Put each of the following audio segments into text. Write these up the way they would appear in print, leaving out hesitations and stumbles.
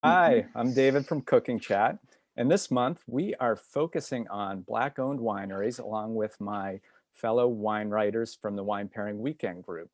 Hi, I'm David from Cooking Chat, and this month we are focusing on Black-owned wineries along with my fellow wine writers from the Wine Pairing Weekend group.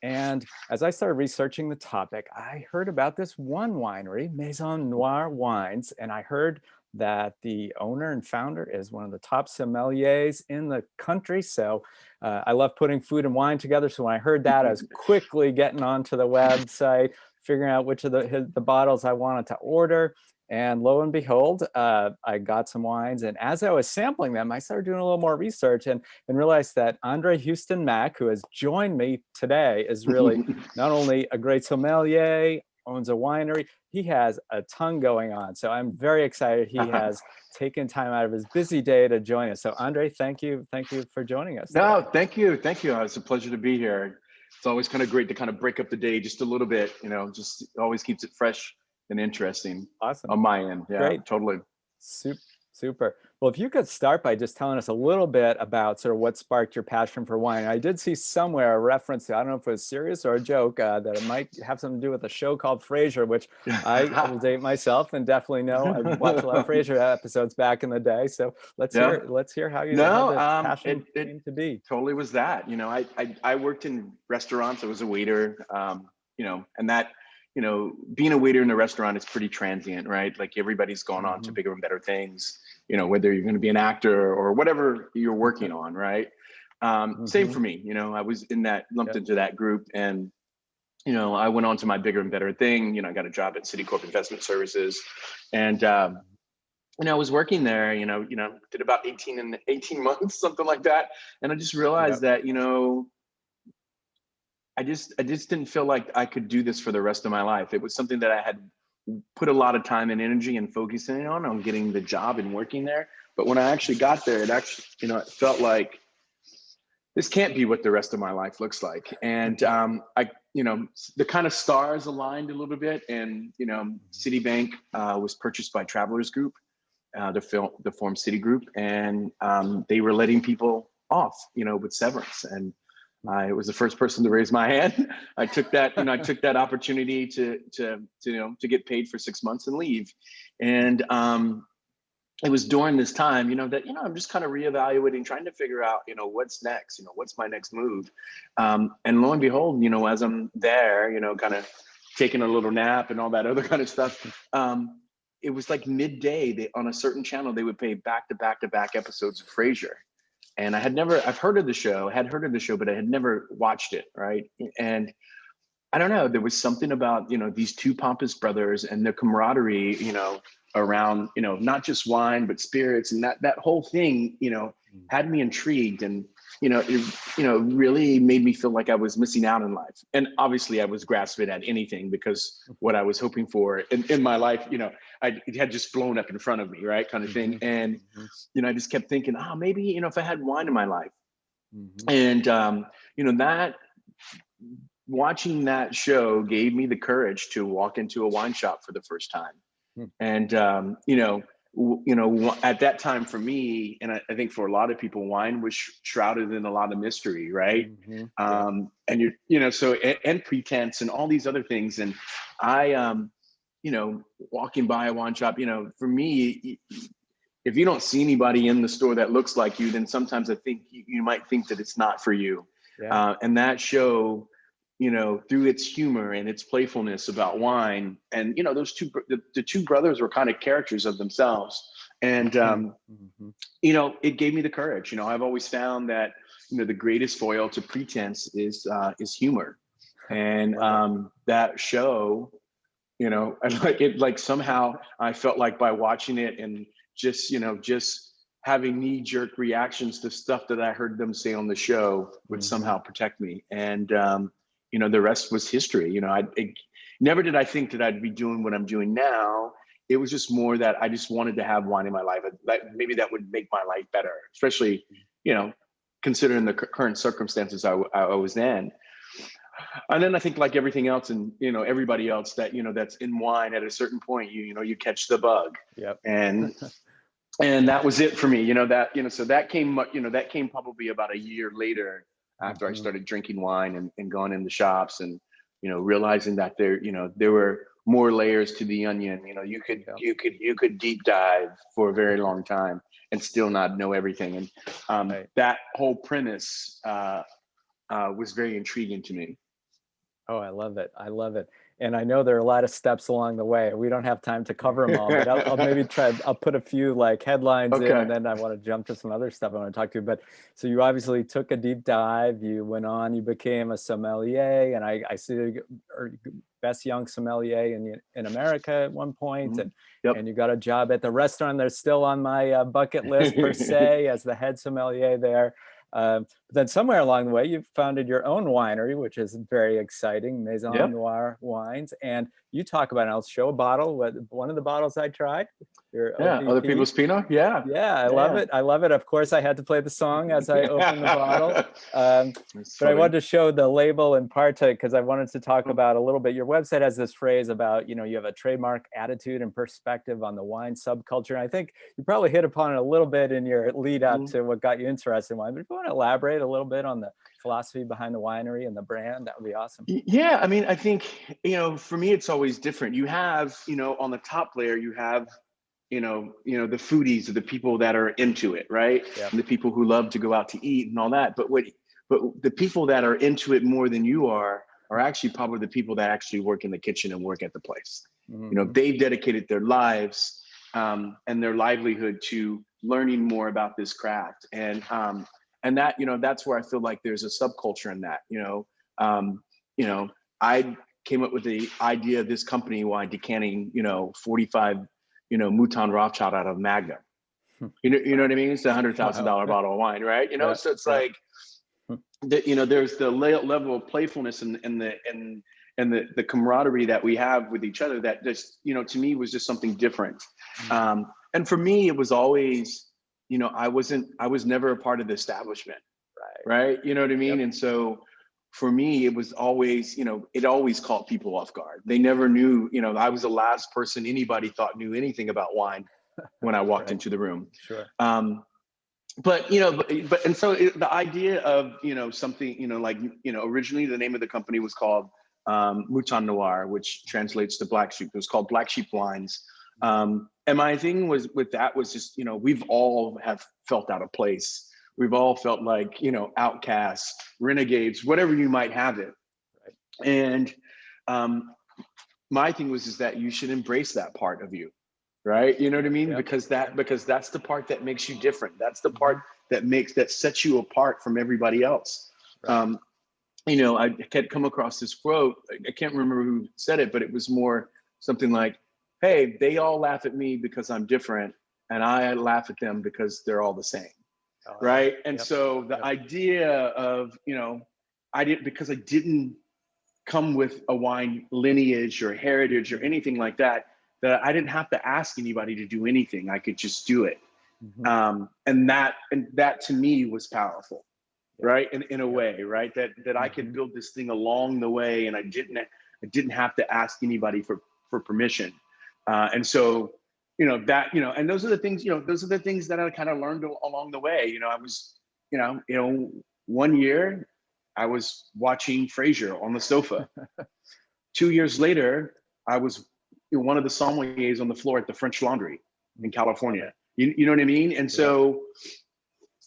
And as I started researching the topic, I heard about this one winery, Maison Noir Wines, and I heard that the owner and founder is one of the top sommeliers in the country. So I love putting food and wine together. So when I heard that, I was quickly getting onto the website, figuring out which of the bottles I wanted to order. And lo and behold, I got some wines. And as I was sampling them, I started doing a little more research and realized that André Hueston Mack, who has joined me today, is really not only a great sommelier, owns a winery, he has a ton going on. So I'm very excited he has taken time out of his busy day to join us. So André, thank you. Thank you for joining us today. No, thank you. Thank you. It's a pleasure to be here. It's always kind of great to kind of break up the day just a little bit, just always keeps it fresh and interesting. Awesome. On my end. Yeah, Great. totally. Super. Well, if you could start by just telling us a little bit about sort of what sparked your passion for wine. I did see somewhere a reference to, I don't know if it was serious or a joke, that it might have something to do with a show called Frasier, which I will date myself and definitely know. I watched a lot of Frasier episodes back in the day. So let's hear how how the passion came to be. Totally was that. I worked in restaurants. I was a waiter, and that, being a waiter in a restaurant is pretty transient, right? Like everybody's gone on to bigger and better things, whether you're going to be an actor or whatever you're working on, right? Same for me, I was lumped into that group, and, I went on to my bigger and better thing. I got a job at Citicorp Investment Services, and, I was working there, did about 18 months, something like that. And I just realized that, I just didn't feel like I could do this for the rest of my life. It was something that I had put a lot of time and energy and focusing on getting the job and working there. But when I actually got there, it actually, it felt like this can't be what the rest of my life looks like. And the kind of stars aligned a little bit, and Citibank was purchased by Travelers Group, the form Citigroup, and they were letting people off, with severance. And I was the first person to raise my hand. I took that, I took that opportunity to get paid for 6 months and leave. And it was during this time, that, I'm just kind of reevaluating, trying to figure out, what's next, what's my next move. And lo and behold, as I'm there, kind of taking a little nap and all that other kind of stuff, it was like midday, on a certain channel, they would play back-to-back episodes of Frasier. And I've heard of the show, but I had never watched it, right? And I don't know, there was something about, these two pompous brothers and their camaraderie, around, not just wine, but spirits, and that whole thing, had me intrigued, and, it really made me feel like I was missing out in life. And obviously I was grasping at anything, because what I was hoping for in my life, it had just blown up in front of me, right? Kind of thing. And, I just kept thinking, maybe, if I had wine in my life. And, that watching that show gave me the courage to walk into a wine shop for the first time. And, at that time for me, and I think for a lot of people, wine was shrouded in a lot of mystery, right? And and pretense and all these other things. And I, walking by a wine shop, for me, if you don't see anybody in the store that looks like you, then sometimes I think you might think that it's not for you. And that show, through its humor and its playfulness about wine, and those the two brothers were kind of characters of themselves, and it gave me the courage. I've always found that the greatest foil to pretense is humor, and that show, somehow I felt like by watching it and just having knee-jerk reactions to stuff that I heard them say on the show would somehow protect me. And the rest was history. Never did I think that I'd be doing what I'm doing now. It was just more that I just wanted to have wine in my life. Maybe that would make my life better, especially, considering the current circumstances I was in. And then I think, like everything else, and everybody else that that's in wine, at a certain point, you catch the bug. And that was it for me. So that came probably about a year later, after I started drinking wine and going in the shops, and realizing that there were more layers to the onion. You could deep dive for a very long time and still not know everything. And that whole premise was very intriguing to me. Oh, I love it. I love it. And I know there are a lot of steps along the way. We don't have time to cover them all, but I'll maybe I'll put a few like headlines in, and then I want to jump to some other stuff I want to talk to. But so you obviously took a deep dive, you went on, you became a sommelier, and I see you best young sommelier in America at one point, and you got a job at the restaurant that's still on my bucket list per se as the head sommelier there. But then somewhere along the way, you founded your own winery, which is very exciting, Maison Noir Wines. And you talk about it. I'll show a bottle. One of the bottles I tried. Other people's Pinot. Yeah, I love it. I love it. Of course, I had to play the song as I opened the bottle. But I wanted to show the label in part because I wanted to talk about a little bit. Your website has this phrase about, you have a trademark attitude and perspective on the wine subculture. And I think you probably hit upon it a little bit in your lead up to what got you interested in wine. But if you want to elaborate a little bit on the philosophy behind the winery and the brand, that would be awesome. Yeah, I mean, I think, for me, it's always different. You have, on the top layer, you have the foodies, or the people that are into it, right? And the people who love to go out to eat and all that. But the people that are into it more than you are actually probably the people that actually work in the kitchen and work at the place. They've dedicated their lives and their livelihood to learning more about this craft, and that that's where I feel like there's a subculture in that. I came up with the idea of this company while decanting 45 Mouton Rothschild out of Magnum. You know what I mean? It's a $100,000 bottle of wine, right? So it's like, there's the level of playfulness and the camaraderie that we have with each other that just, to me was just something different. And for me, it was always, I was never a part of the establishment, right? You know what I mean? And so for me, it was always, it always caught people off guard. They never knew, I was the last person anybody thought knew anything about wine when I walked into the room. But and so the idea of something originally the name of the company was called Mouton Noir, which translates to black sheep. It was called Black Sheep Wines. And my thing was with that was just we've all have felt out of place. We've all felt like outcasts, renegades, whatever you might have it. And my thing was that you should embrace that part of you. Right. You know what I mean? Because that's the part that makes you different. That's the part that sets you apart from everybody else. I had come across this quote. I can't remember who said it, but it was more something like, hey, they all laugh at me because I'm different, and I laugh at them because they're all the same. Right. And so the idea of, I didn't come with a wine lineage or heritage or anything like that I didn't have to ask anybody to do anything. I could just do it. And that to me was powerful, right? In a way, right? That I could build this thing along the way, and I didn't have to ask anybody for permission. And so, and those are the things, that I kind of learned along the way. I was, 1 year I was watching Frasier on the sofa. 2 years later, I was one of the sommeliers on the floor at the French Laundry in California. You know what I mean? And so,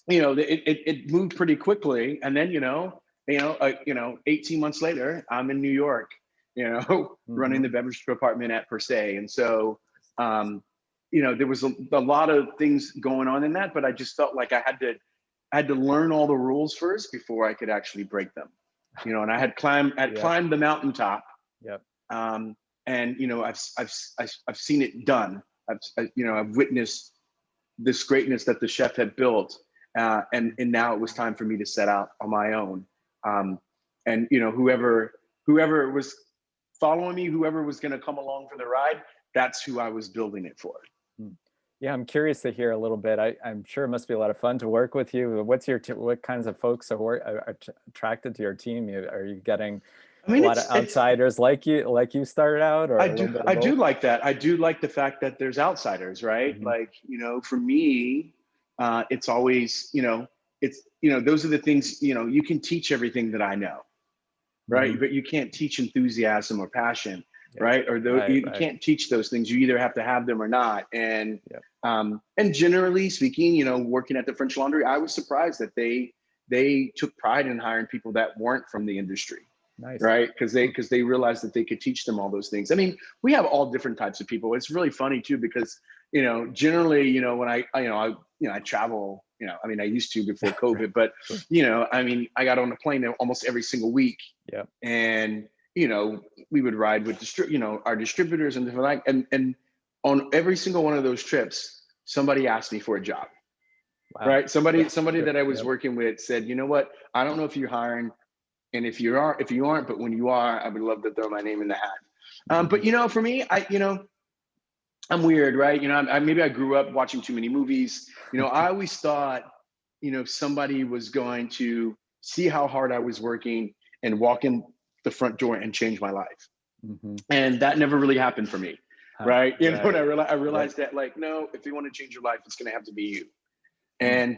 it moved pretty quickly. And then, 18 months later, I'm in New York, running the beverage department at Per Se. And so, there was a lot of things going on in that, but I just felt like I had to learn all the rules first before I could actually break them. And I had climbed the mountaintop. And I've seen it done. I've witnessed this greatness that the chef had built, and now it was time for me to set out on my own. And whoever was following me, whoever was going to come along for the ride, that's who I was building it for. Yeah, I'm curious to hear a little bit. I'm sure it must be a lot of fun to work with you. What kinds of folks are attracted to your team? Are you getting a lot of outsiders like you started out, or I do like that. I do like the fact that there's outsiders, right? Like, for me, it's always, those are the things, you can teach everything that I know, right? But you can't teach enthusiasm or passion. Yeah. right? Or you Right. can't teach those things. You either have to have them or not. Yep. And generally speaking, working at the French Laundry, I was surprised that they took pride in hiring people that weren't from the industry. Nice. Right, because they realized that they could teach them all those things. I mean, we have all different types of people. It's really funny too, because generally, when I travel, I mean, I used to before COVID, but I mean, I got on a plane almost every single week. Yep. And we would ride with our distributors and different like, and on every single one of those trips, somebody asked me for a job. Wow. Right, somebody Yep. that I was working with said, you know what, I don't know if you're hiring. And if you aren't, but when you are, I would love to throw my name in the hat. But for me, I'm weird, right? Maybe I grew up watching too many movies. I always thought, somebody was going to see how hard I was working and walk in the front door and change my life. And that never really happened for me, right? And I realized that, like, no, if you want to change your life, it's going to have to be you. And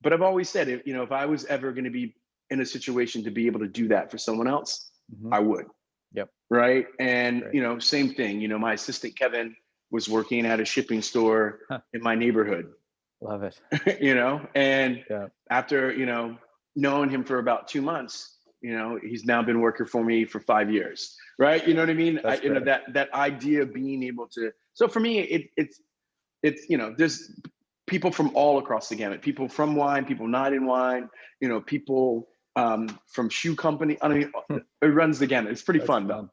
but I've always said, if I was ever going to be in a situation to be able to do that for someone else, I would. Yep. Right. And, same thing, my assistant, Kevin, was working at a shipping store in my neighborhood. Love it. And after, knowing him for about 2 months, he's now been working for me for 5 years. Right. You know what I mean? That idea of being able to, so for me, it's, there's people from all across the gamut, people from wine, people not in wine, people from shoe company. I mean, it runs the gamut. It's pretty fun though.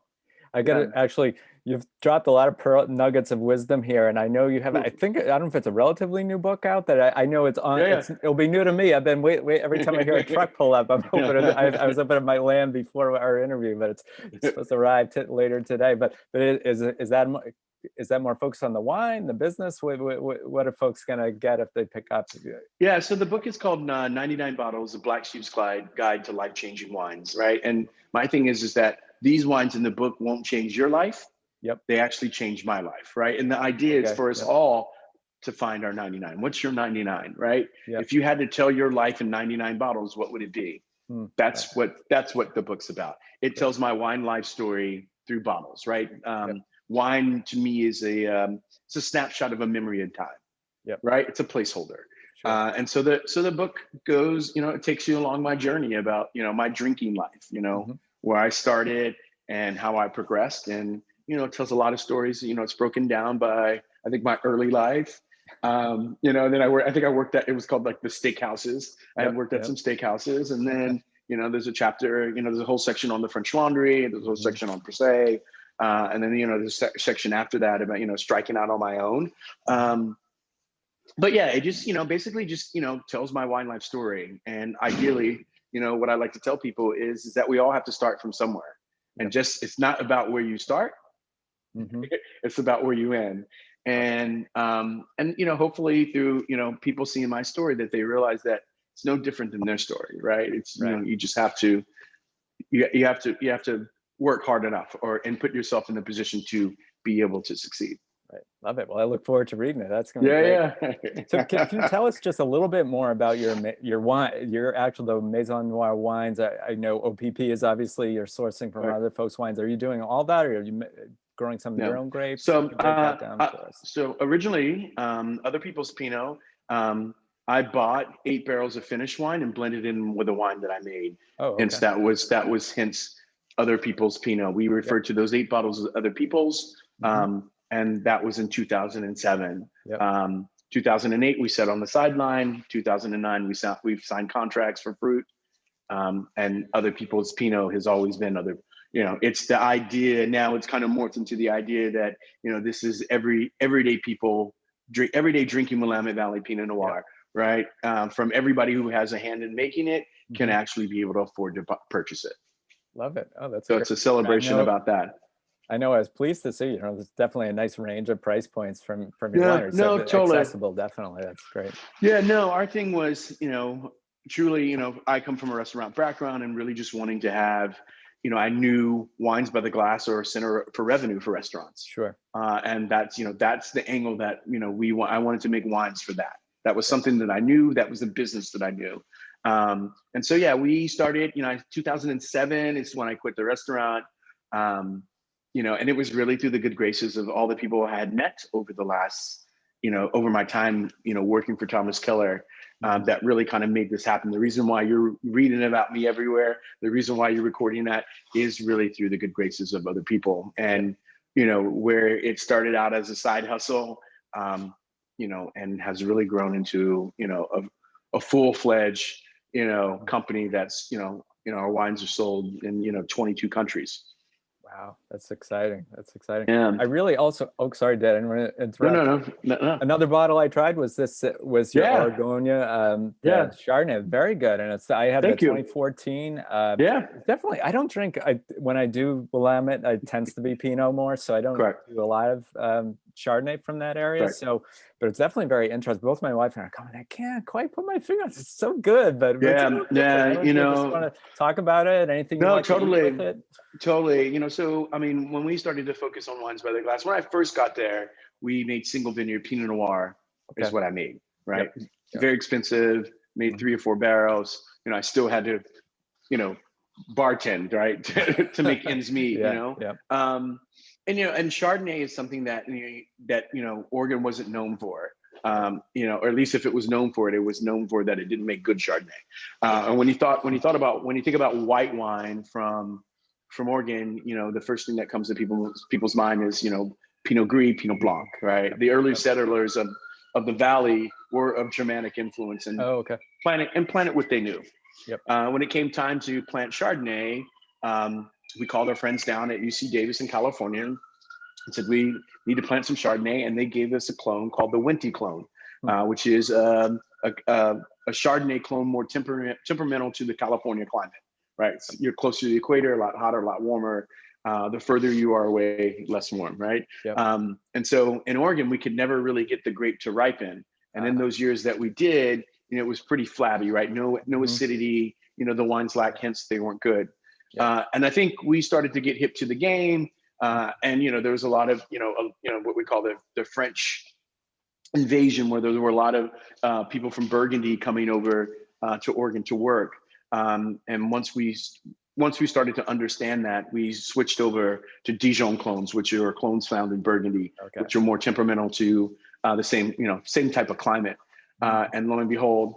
I got to actually, you've dropped a lot of nuggets of wisdom here. And I know you have, I don't know if it's a relatively new book out that I know it's on, it'll be new to me. I've been wait every time I hear a truck pull up, I'm hoping I was up at my land before our interview, but it's supposed to arrive later today. But is that more focused on the wine, the business? What are folks going to get if they pick up? Yeah, so the book is called 99 Bottles, The Black Sheep's Guide to Life-Changing Wines, right? And my thing is that these wines in the book won't change your life. Yep. They actually changed my life, right? And the idea is for us all to find our 99. What's your 99, right? Yep. If you had to tell your life in 99 bottles, what would it be? That's what the book's about. It tells my wine life story through bottles, right? Wine to me is it's a snapshot of a memory in time, right? It's a placeholder. Sure. And so the book goes, it takes you along my journey about, my drinking life, where I started and how I progressed. And, it tells a lot of stories. It's broken down by, I think, my early life. Then I think I worked at, it was called like the steakhouses. I had worked at some steakhouses, and then, there's a chapter, there's a whole section on the French Laundry, there's a whole section on per se. And then, there's a section after that about, striking out on my own. But yeah, it just, basically just, tells my wine life story. And ideally, what I like to tell people is that we all have to start from somewhere. And it's not about where you start. It's about where you end. And hopefully through, people seeing my story, that they realize that it's no different than their story, right? It's, you just have to, you have to work hard enough and put yourself in a position to be able to succeed. Right. Love it. Well, I look forward to reading it. That's going to be great. So can you tell us just a little bit more about your wine, your actual Maison Noir Wines? I know OPP is obviously you're sourcing from other folks' wines. Are you doing all that, or are you growing some of your own grapes? So, so originally, other people's Pinot, I bought 8 barrels of finished wine and blended in with a wine that I made. Hence, that was hence other people's Pinot. We referred to those 8 bottles as other people's. And that was in 2007. 2008, we sat on the sideline. 2009, we've signed contracts for fruit. And other people's Pinot has always been other. It's the idea now. It's kind of morphed into the idea that this is everyday people everyday drinking Willamette Valley Pinot Noir, right? From everybody who has a hand in making it can actually be able to afford to purchase it. Love it. Oh, that's so great. It's a celebration about that. I know. I was pleased to see. There's definitely a nice range of price points from your wineries. No, totally accessible. Definitely, that's great. Yeah, no. Our thing was, truly, I come from a restaurant background and really just wanting to have, I knew wines by the glass or a center for revenue for restaurants. Sure. And that's, that's the angle that I wanted to make wines for that. That was something that I knew. That was the business that I knew. And so yeah, we started. 2007 is when I quit the restaurant. and it was really through the good graces of all the people I had met over the last, over my time, working for Thomas Keller, that really kind of made this happen. The reason why you're reading about me everywhere, the reason why you're recording that is really through the good graces of other people. And, where it started out as a side hustle, and has really grown into, a full-fledged, company that's, our wines are sold in, 22 countries. Wow, that's exciting. That's exciting. Yeah. I really also, oh, sorry, Dad, I'm going to interrupt. No. Another bottle I tried was was your Yeah. Oregonia, the Chardonnay. Very good. And I have the 2014. Yeah. Definitely. I don't drink, when I do Willamette, it tends to be Pinot more. So I don't do a lot of Chardonnay from that area. So, but it's definitely very interesting. Both my wife and I are going, I can't quite put my finger on it. It's so good, but yeah, just want to talk about it. Anything you like totally. to eat with it? Totally. So, I mean, when we started to focus on wines by the glass, when I first got there, we made single vineyard Pinot Noir is what I made, right? Yep. Very expensive, made 3 or 4 barrels. I still had to, bartend, right? to make ends meet, And, and Chardonnay is something that, Oregon wasn't known for. Or at least if it was known for it, it was known for that it didn't make good Chardonnay. And when you think about white wine from Oregon, the first thing that comes to people's mind is, Pinot Gris, Pinot Blanc, right? The early settlers of the valley were of Germanic influence and planted what they knew. Yep. When it came time to plant Chardonnay, we called our friends down at UC Davis in California and said, we need to plant some Chardonnay. And they gave us a clone called the Wente clone, which is a Chardonnay clone more temperamental to the California climate, right? So you're closer to the equator, a lot hotter, a lot warmer. The further you are away, less warm, right? Yep. And so in Oregon, we could never really get the grape to ripen. And in those years that we did, it was pretty flabby, right? No acidity, the wines lacked, hence they weren't good. Yep. And I think we started to get hip to the game. And, there was a lot of, what we call the French invasion, where there were a lot of people from Burgundy coming over to Oregon to work. And once we started to understand that, we switched over to Dijon clones, which are clones found in Burgundy, which are more temperamental to the same type of climate. And lo and behold,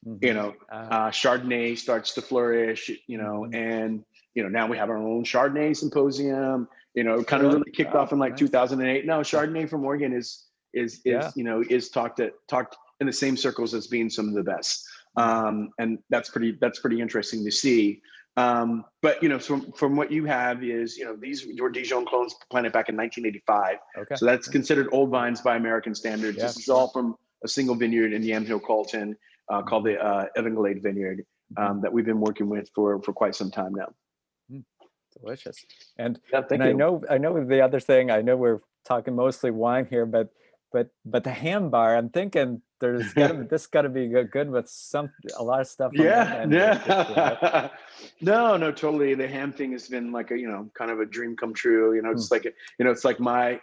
Chardonnay starts to flourish, and, now we have our own Chardonnay symposium, kind of really kicked off in like 2008. No, Chardonnay from Oregon is talked in the same circles as being some of the best. And that's pretty interesting to see. But from what you have is, these your Dijon clones planted back in 1985. Okay. So that's considered old vines by American standards. This is all from a single vineyard in Yamhill, Carlton, called the Evangelade Vineyard, that we've been working with for quite some time now. Delicious. And I know the other thing, I know we're talking mostly wine here, but the ham bar, I'm thinking this got to be good with a lot of stuff. Yeah. No, totally. The ham thing has been like a, kind of a dream come true. It's like, it's like my,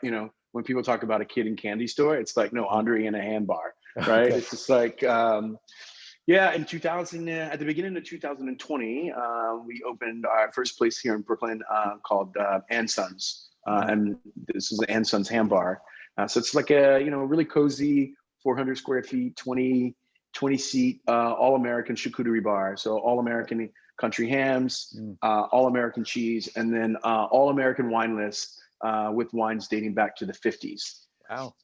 when people talk about a kid in candy store, it's like, no, André in a ham bar, right? Okay. It's just like, in 2000, at the beginning of 2020, we opened our first place here in Brooklyn, called Ann Sons. And this is Ann Sons Ham Bar. So it's like a, really cozy, 400 square feet, 20 seat, all American charcuterie bar. So all American country hams, all American cheese, and then all American wine list, with wines dating back to the 50s. Wow.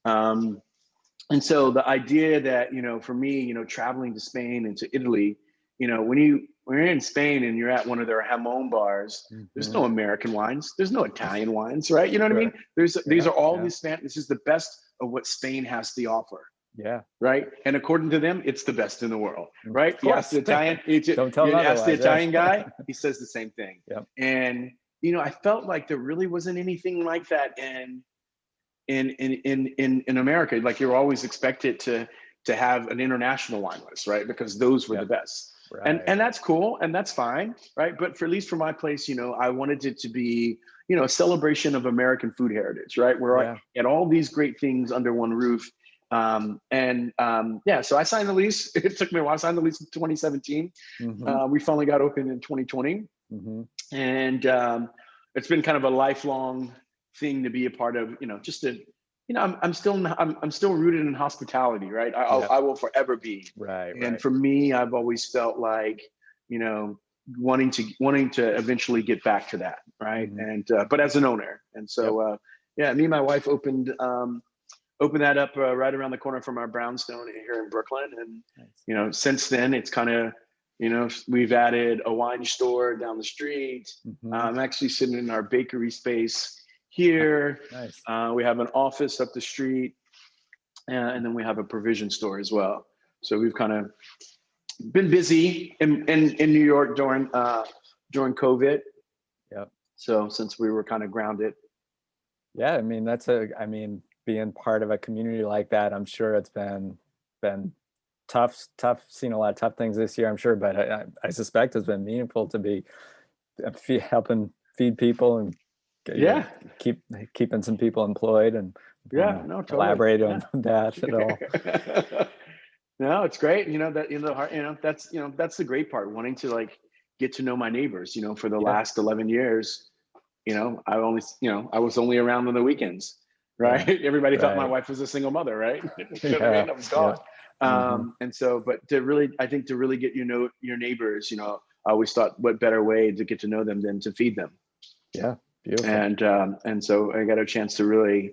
And so the idea that, for me, traveling to Spain and to Italy, when you're in Spain and you're at one of their jamon bars, there's no American wines, there's no Italian wines, right? You know what I mean? These are all these this is the best of what Spain has to offer. Yeah. Right. And according to them, it's the best in the world. Right. You ask the Italian, Italian guy, he says the same thing. Yep. And, I felt like there really wasn't anything like that in America. Like you're always expected to have an international wine list, right? Because those were the best. Right. And that's cool and that's fine, right? But at least for my place, I wanted it to be, a celebration of American food heritage, right? Where I had all these great things under one roof. So I signed the lease. It took me a while. I signed the lease in 2017. We finally got open in 2020. And it's been kind of a lifelong, thing to be a part of, just to, I'm still rooted in hospitality, right? Yeah. I will forever be. Right. And for me, I've always felt like, wanting to eventually get back to that, right? And but as an owner, and so yeah, me and my wife opened that up right around the corner from our brownstone here in Brooklyn, and Nice. since then it's kind of, we've added a wine store down the street. I'm actually sitting in our bakery space here. Nice. We have an office up the street, and then we have a provision store as well. So we've kind of been busy in New York during COVID. Yep. So since we were kind of grounded. Yeah, I mean, being part of a community like that, I'm sure it's been tough, seen a lot of tough things this year, I'm sure, but I suspect it's been meaningful to be helping feed people and keeping some people employed and totally elaborate on that at all. No, it's great. That's the great part, wanting to like get to know my neighbors, for the last 11 years, I was only around on the weekends, right? Everybody thought my wife was a single mother, right? I was gone. And so, but I think to really get, your neighbors, I always thought what better way to get to know them than to feed them. Yeah. Beautiful. And so I got a chance to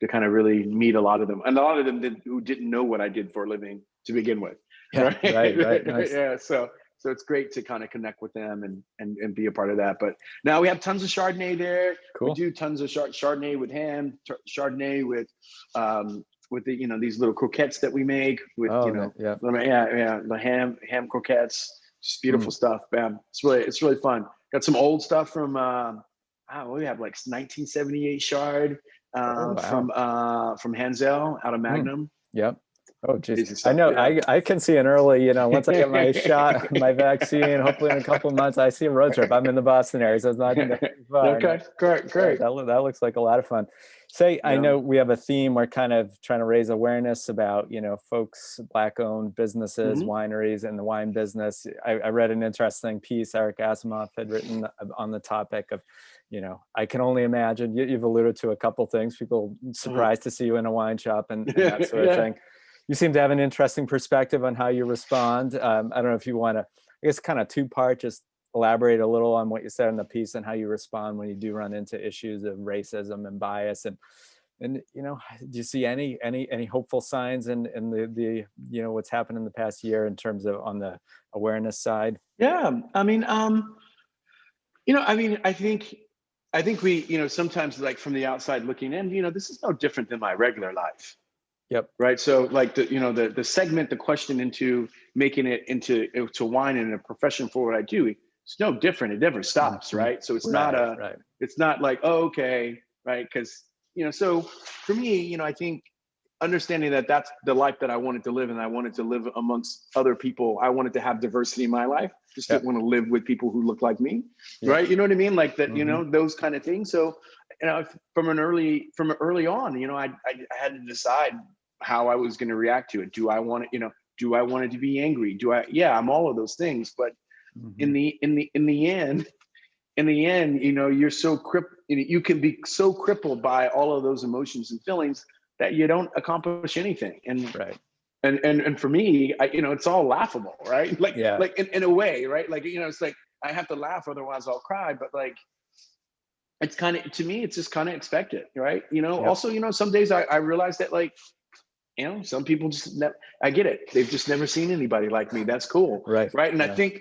kind of really meet a lot of them, and a lot of them who didn't know what I did for a living to begin with. Yeah, right. Nice. Yeah. So it's great to kind of connect with them and be a part of that. But now we have tons of Chardonnay there. Cool. We do tons of Chardonnay with ham, Chardonnay with the these little croquettes that we make with the ham croquettes. Just beautiful stuff, man. It's really fun. Got some old stuff from we have like 1978 Chard from Hansel out of Magnum. Yep. Oh, geez. I know. Yeah. I can see an early, once I get my shot, my vaccine, hopefully in a couple of months, I see a road trip. I'm in the Boston area, so it's not far. Okay, great. That looks like a lot of fun. I know we have a theme. We're kind of trying to raise awareness about, folks, Black-owned businesses, wineries, and the wine business. I read an interesting piece Eric Asimov had written on the topic of, I can only imagine. You've alluded to a couple things. People surprised to see you in a wine shop and that sort of thing. You seem to have an interesting perspective on how you respond. I don't know if you want to, I guess, kind of two-part, just elaborate a little on what you said in the piece and how you respond when you do run into issues of racism and bias. And do you see any hopeful signs in the what's happened in the past year in terms of on the awareness side? Yeah, I think we, sometimes like from the outside looking in, this is no different than my regular life. Yep. Right. So like the segment, the question into making it into wine and a profession for what I do, it's no different. It never stops. Right. So it's it's not like, oh, okay. Right. Cause, so for me, I think understanding that that's the life that I wanted to live, and I wanted to live amongst other people. I wanted to have diversity in my life. Just didn't want to live with people who look like me. Right. You know what I mean? Like that, those kind of things. So, from early on, I had to decide how I was going to react to it. Do I want it, do I want it to be angry? I'm all of those things. But in the end, you're so you can be so crippled by all of those emotions and feelings that you don't accomplish anything. And and for me, it's all laughable, right? Like in a way, right? Like, it's like I have to laugh, otherwise I'll cry. But like, it's kind of, to me, it's just kind of expected, right? Also, some days I realize that like, some people just I get it. They've just never seen anybody like me. That's cool. Right. And I think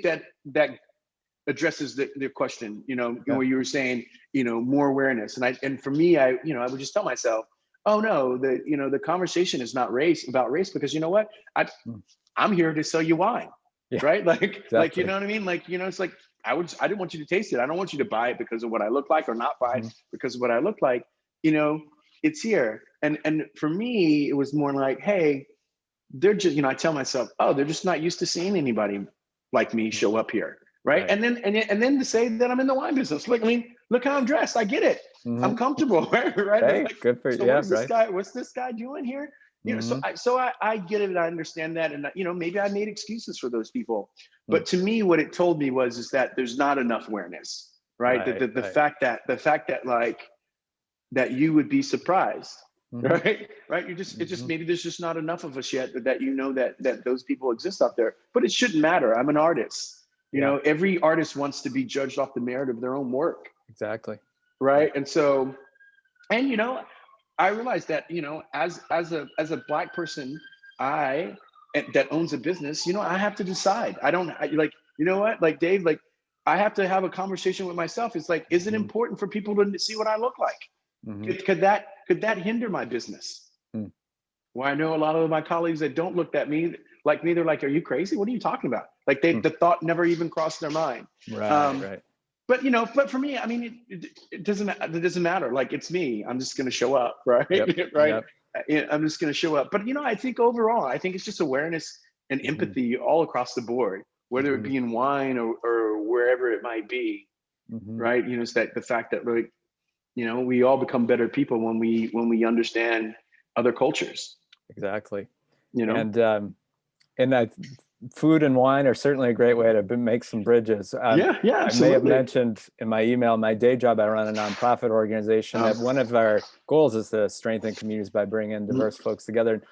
that addresses the question, where you were saying, more awareness. And for me, I would just tell myself, oh no, the conversation is not about race, because you know what? I'm here to sell you wine. Yeah, right. Like, you know what I mean? Like, it's like, I didn't want you to taste it. I don't want you to buy it because of what I look like, or not buy it because of what I look like. It's here. And for me, it was more like, hey, they're just, I tell myself, oh, they're just not used to seeing anybody like me show up here. Right. And then to say that I'm in the wine business. Like, look how I'm dressed. I get it. I'm comfortable. Right. Hey, like, good for you. Yeah, what's this guy doing here? So I get it. I understand that. And, maybe I made excuses for those people. But to me, what it told me is that there's not enough awareness. Right. The fact that like, that you would be surprised. Mhm. Right. It's just maybe there's just not enough of us yet that that those people exist out there. But it shouldn't matter. I'm an artist. Yeah, Every artist wants to be judged off the merit of their own work. exactly. Yeah. Right. And so, and I realized that, as a Black person, that owns a business, I have to decide. I don't like, what, like Dave, like I have to have a conversation with myself. It's like, is it Mhm. important for people to see what I look like? Mhm. Could that hinder my business? Mm. Well, I know a lot of my colleagues that don't look at me like me. They're like, "Are you crazy? What are you talking about?" Like Mm. the thought never even crossed their mind. Right, Um, right. but for me, I mean, it doesn't matter. Like it's me. I'm just going to show up, right? Yep, Right. yep. I'm just going to show up. But I think overall, I think it's just awareness and Mhm. empathy all across the board, whether it Mhm. be in wine or wherever it might be, Mhm. right? It's that the fact that like we all become better people when we understand other cultures. Exactly. You know. And I, food and wine are certainly a great way to make some bridges. Yeah. Yeah. I may have Absolutely. mentioned in my email, my day job, I run a nonprofit organization Um, that one of our goals is to strengthen communities by bringing diverse folks together.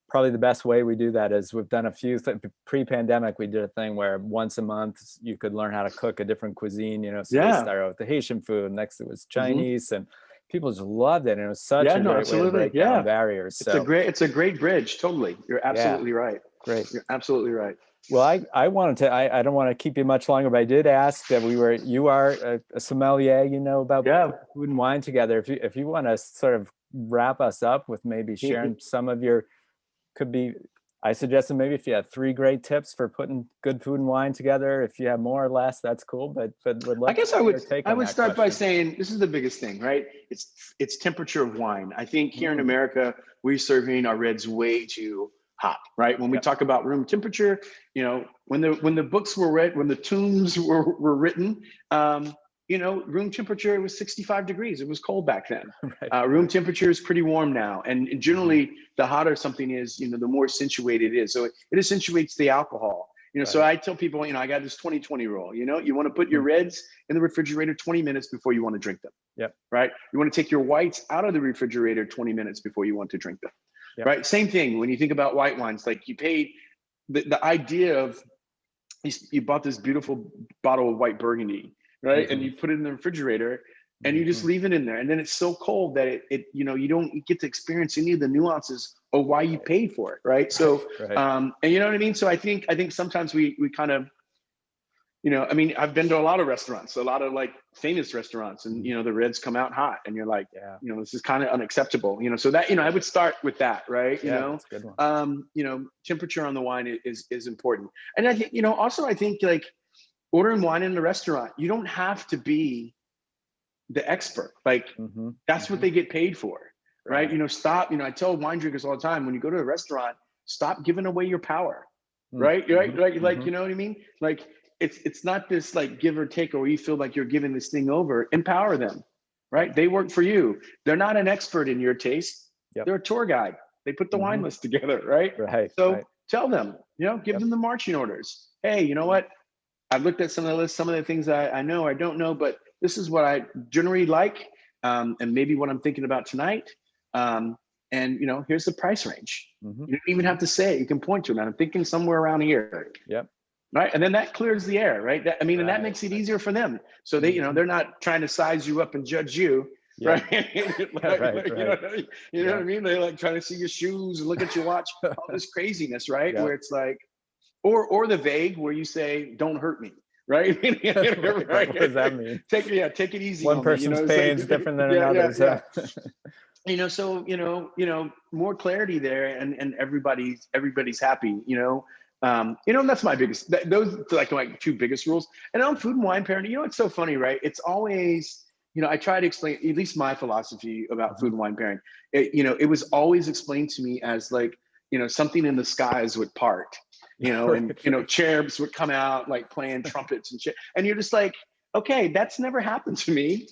Probably the best way we do that is we've done a few pre-pandemic. We did a thing where once a month you could learn how to cook a different cuisine. So we yeah. started with the Haitian food, next it was hmm Chinese, and people just loved it. And it was such Yeah. a No. great way to Absolutely. break down Yeah. barriers. It's a So great. It's a great bridge. Totally. You're yeah, absolutely right. great. You're absolutely right. Well, I wanted to, I don't want to keep you much longer, but I did ask that you are a sommelier, about Yeah. food and wine together. If you want to sort of wrap us up with maybe sharing some of your, could be, I suggested maybe if you have 3 great tips for putting good food and wine together. If you have more or less, that's cool, but would I love to guess I hear would your take I on would that start by question. saying this is the biggest thing, right? It's temperature of wine. I think here in Mm, America, we're serving our reds way too hot, right? When we yep. talk about room temperature, when the books were read, when the tombs were written, room temperature was 65 degrees. It was cold back then. Right, Room right. temperature is pretty warm now, and Mhm. generally, the hotter something is, the more accentuated it is. So it accentuates the alcohol. So Right. I tell people, I got this 20-20 rule. You want to put your Mhm. reds in the refrigerator 20 minutes before you want to drink them, Yep. right? You want to take your whites out of the refrigerator 20 minutes before you want to drink them, Yep. right? Same thing when you think about white wines. Like you paid the idea of you bought this beautiful bottle of white Burgundy, right? And Mhm. you put it in the refrigerator and you just Mhm. leave it in there. And then it's so cold that you don't get to experience any of the nuances of why you paid for it, right? Right, So, right. and you know what I mean? So I think sometimes we kind of, I mean, I've been to a lot of restaurants, a lot of like famous restaurants, and Mhm. the reds come out hot, and you're like, Yeah. this is kind of unacceptable. So that I would start with that, right? Yeah, that's a good one. Temperature on the wine is important, and I think also I think like ordering wine in a restaurant, you don't have to be the expert. Like Mhm. that's what Mhm. they get paid for, right? Right. Stop. I tell wine drinkers all the time, when you go to a restaurant, stop giving away your power, Mm. right? Right? Mhm. Like, Mhm. you know what I mean? Like it's not this like give or take, or you feel like you're giving this thing over. Empower them, Yep. right? They work for you. They're not an expert in your taste. Yep. They're a tour guide. They put the wine Mhm. list together, right? Right, So right. tell them, give Yep. them the marching orders. Hey, you know Mhm. what? I've looked at some of the lists, some of the things I know, I don't know, but this is what I generally like, and maybe what I'm thinking about tonight. And here's the price range. Mhm. You don't even have Mhm. to say it. You can point to it. I'm thinking somewhere around here, Yep. right? And then that clears the air, right? And that Right, makes it right. easier for them. So Mhm. they're not trying to size you up and judge you, Yep. right? Yeah, right, You know right. what I mean? You know what I Yep. mean? They like trying to see your shoes and look at your watch, all this craziness, right? Where Yep. it's like, or the vague where you say, "Don't hurt me," right? Right, right. What does that Right? mean? Take it easy One on me. person's It's like, pain is different than yeah, yeah, another's. yeah. So more clarity there, and everybody's happy. And that's my biggest. Those are like my 2 biggest rules. And on food and wine pairing, it's so funny, right? It's always, I try to explain at least my philosophy about food Mhm. and wine pairing. It was always explained to me as like, something in the skies would part, and Right, right. cherubs would come out like playing trumpets and shit, and you're just like, okay, that's never happened to me.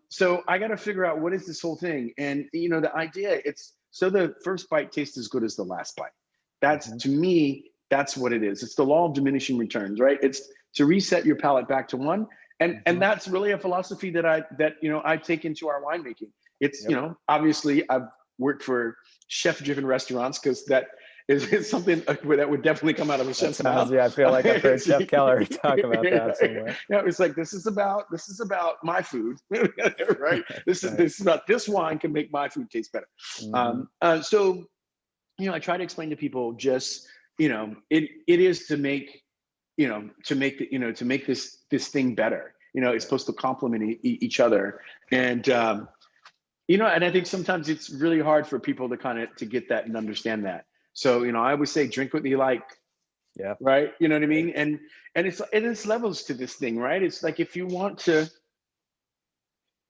So I got to figure out what is this whole thing. And the idea, it's so the first bite tastes as good as the last bite. That's, Mhm. to me, that's what it is. It's the law of diminishing returns, right? It's to reset your palate back to 1, And that's really a philosophy that I take into our winemaking. It's, obviously I've worked for chef-driven restaurants, because that is something that would definitely come out of a chef's mouth. Yeah, I feel like I've heard Chef Keller talk about that somewhere. Yeah, it's like, this is about my food, right? This is about, this wine can make my food taste better. So, I try to explain to people, just, it is to make, to make this thing better. It's supposed to complement each other. And, and I think sometimes it's really hard for people to get that and understand that. So, I always say, drink what you like. Yeah. Right. You know what I mean? And it's levels to this thing, right? It's like, if you want to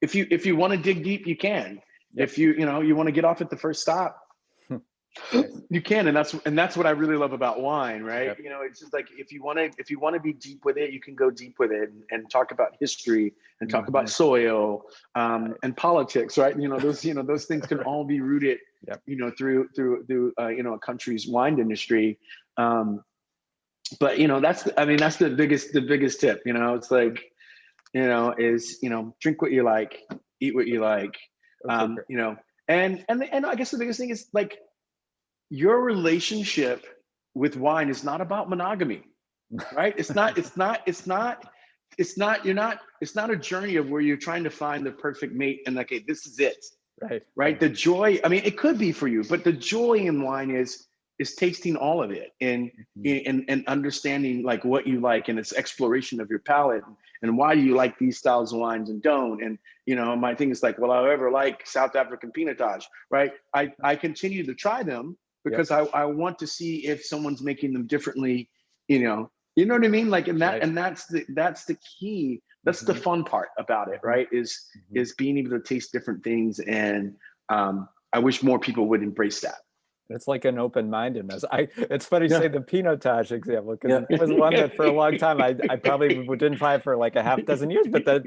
dig deep, you can. Yep. If you want to get off at the first stop, you can. And that's what I really love about wine, right? Yep. It's just like, if you want to be deep with it, you can go deep with it and talk about history and talk about soil, and politics, right? Those things can all be rooted, yep, through a country's wine industry. But that's the biggest tip. It's like, is drink what you like, eat what you like. And I guess the biggest thing is, like, your relationship with wine is not about monogamy, right? It's not a journey of where you're trying to find the perfect mate and, like, hey, this is it. Right. The joy, it could be for you, but the joy in wine is tasting all of it, and understanding, like, what you like, and its exploration of your palate, and why do you like these styles of wines and don't. And my thing is, like, well, I ever like South African Pinotage, right? I continue to try them, because yep, I want to see if someone's making them differently, you know what I mean? Like, and that's the key. That's the fun part about it, right? Is being able to taste different things. And I wish more people would embrace that. It's like an open-mindedness. It's funny you say the Pinotage example, because it was one that for a long time I probably didn't try for like a half dozen years, but that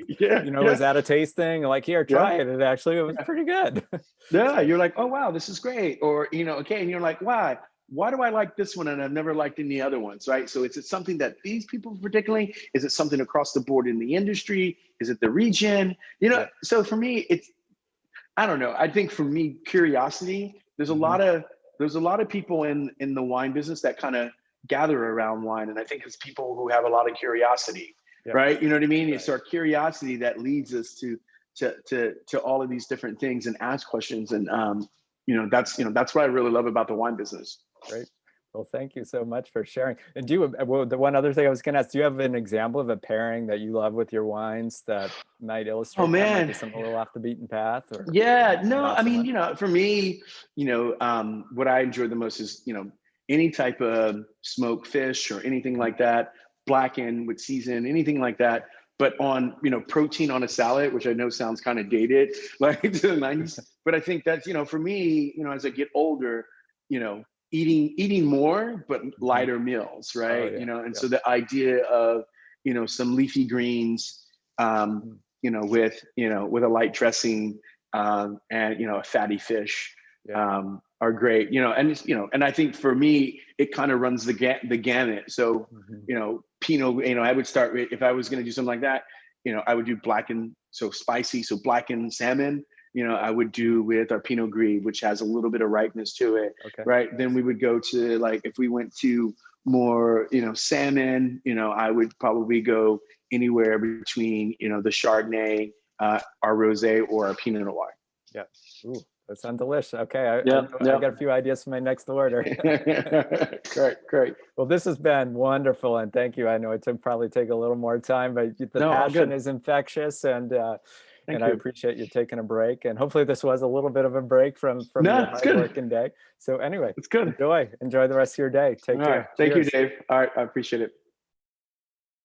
was at a tasting, like, here, try it. And actually it was pretty good. You're like, oh wow, this is great. Or okay, and you're like, why do I like this one and I've never liked any other ones, right? So is it something that these people particularly? Is it something across the board in the industry? Is it the region? So for me, I don't know. I think for me, curiosity. There's a lot of people in the wine business that kind of gather around wine. And I think it's people who have a lot of curiosity, right? You know what I mean? Right. It's our curiosity that leads us to all of these different things and ask questions. And, that's what I really love about the wine business. Great. Well, thank you so much for sharing. And the one other thing I was going to ask, do you have an example of a pairing that you love with your wines that might illustrate something a little off the beaten path? Or, for me, what I enjoy the most is, any type of smoked fish or anything like that, blackened with season, anything like that. But on, protein on a salad, which I know sounds kind of dated, like to the 90s. But I think that's, for me, as I get older, eating more, but lighter meals, right? So the idea of, some leafy greens, with a light dressing, and, a fatty fish, are great, and I think for me, it kind of runs the gamut. So, Pinot, I would start with, if I was going to do something like that, I would do blackened, so spicy, so blackened salmon. I would do with our Pinot Gris, which has a little bit of ripeness to it, right? Then we would go to, like, if we went to more, salmon, I would probably go anywhere between, the Chardonnay, our Rosé, or our Pinot Noir. Yeah. Ooh, that sounds delicious. Okay, I got a few ideas for my next order. Great. Well, this has been wonderful, and thank you. I know it probably take a little more time, but the passion is infectious, and I appreciate you taking a break. And hopefully this was a little bit of a break from your hard working day. So anyway, it's good. Enjoy the rest of your day. Take care. Thank you, Dave. All right, I appreciate it.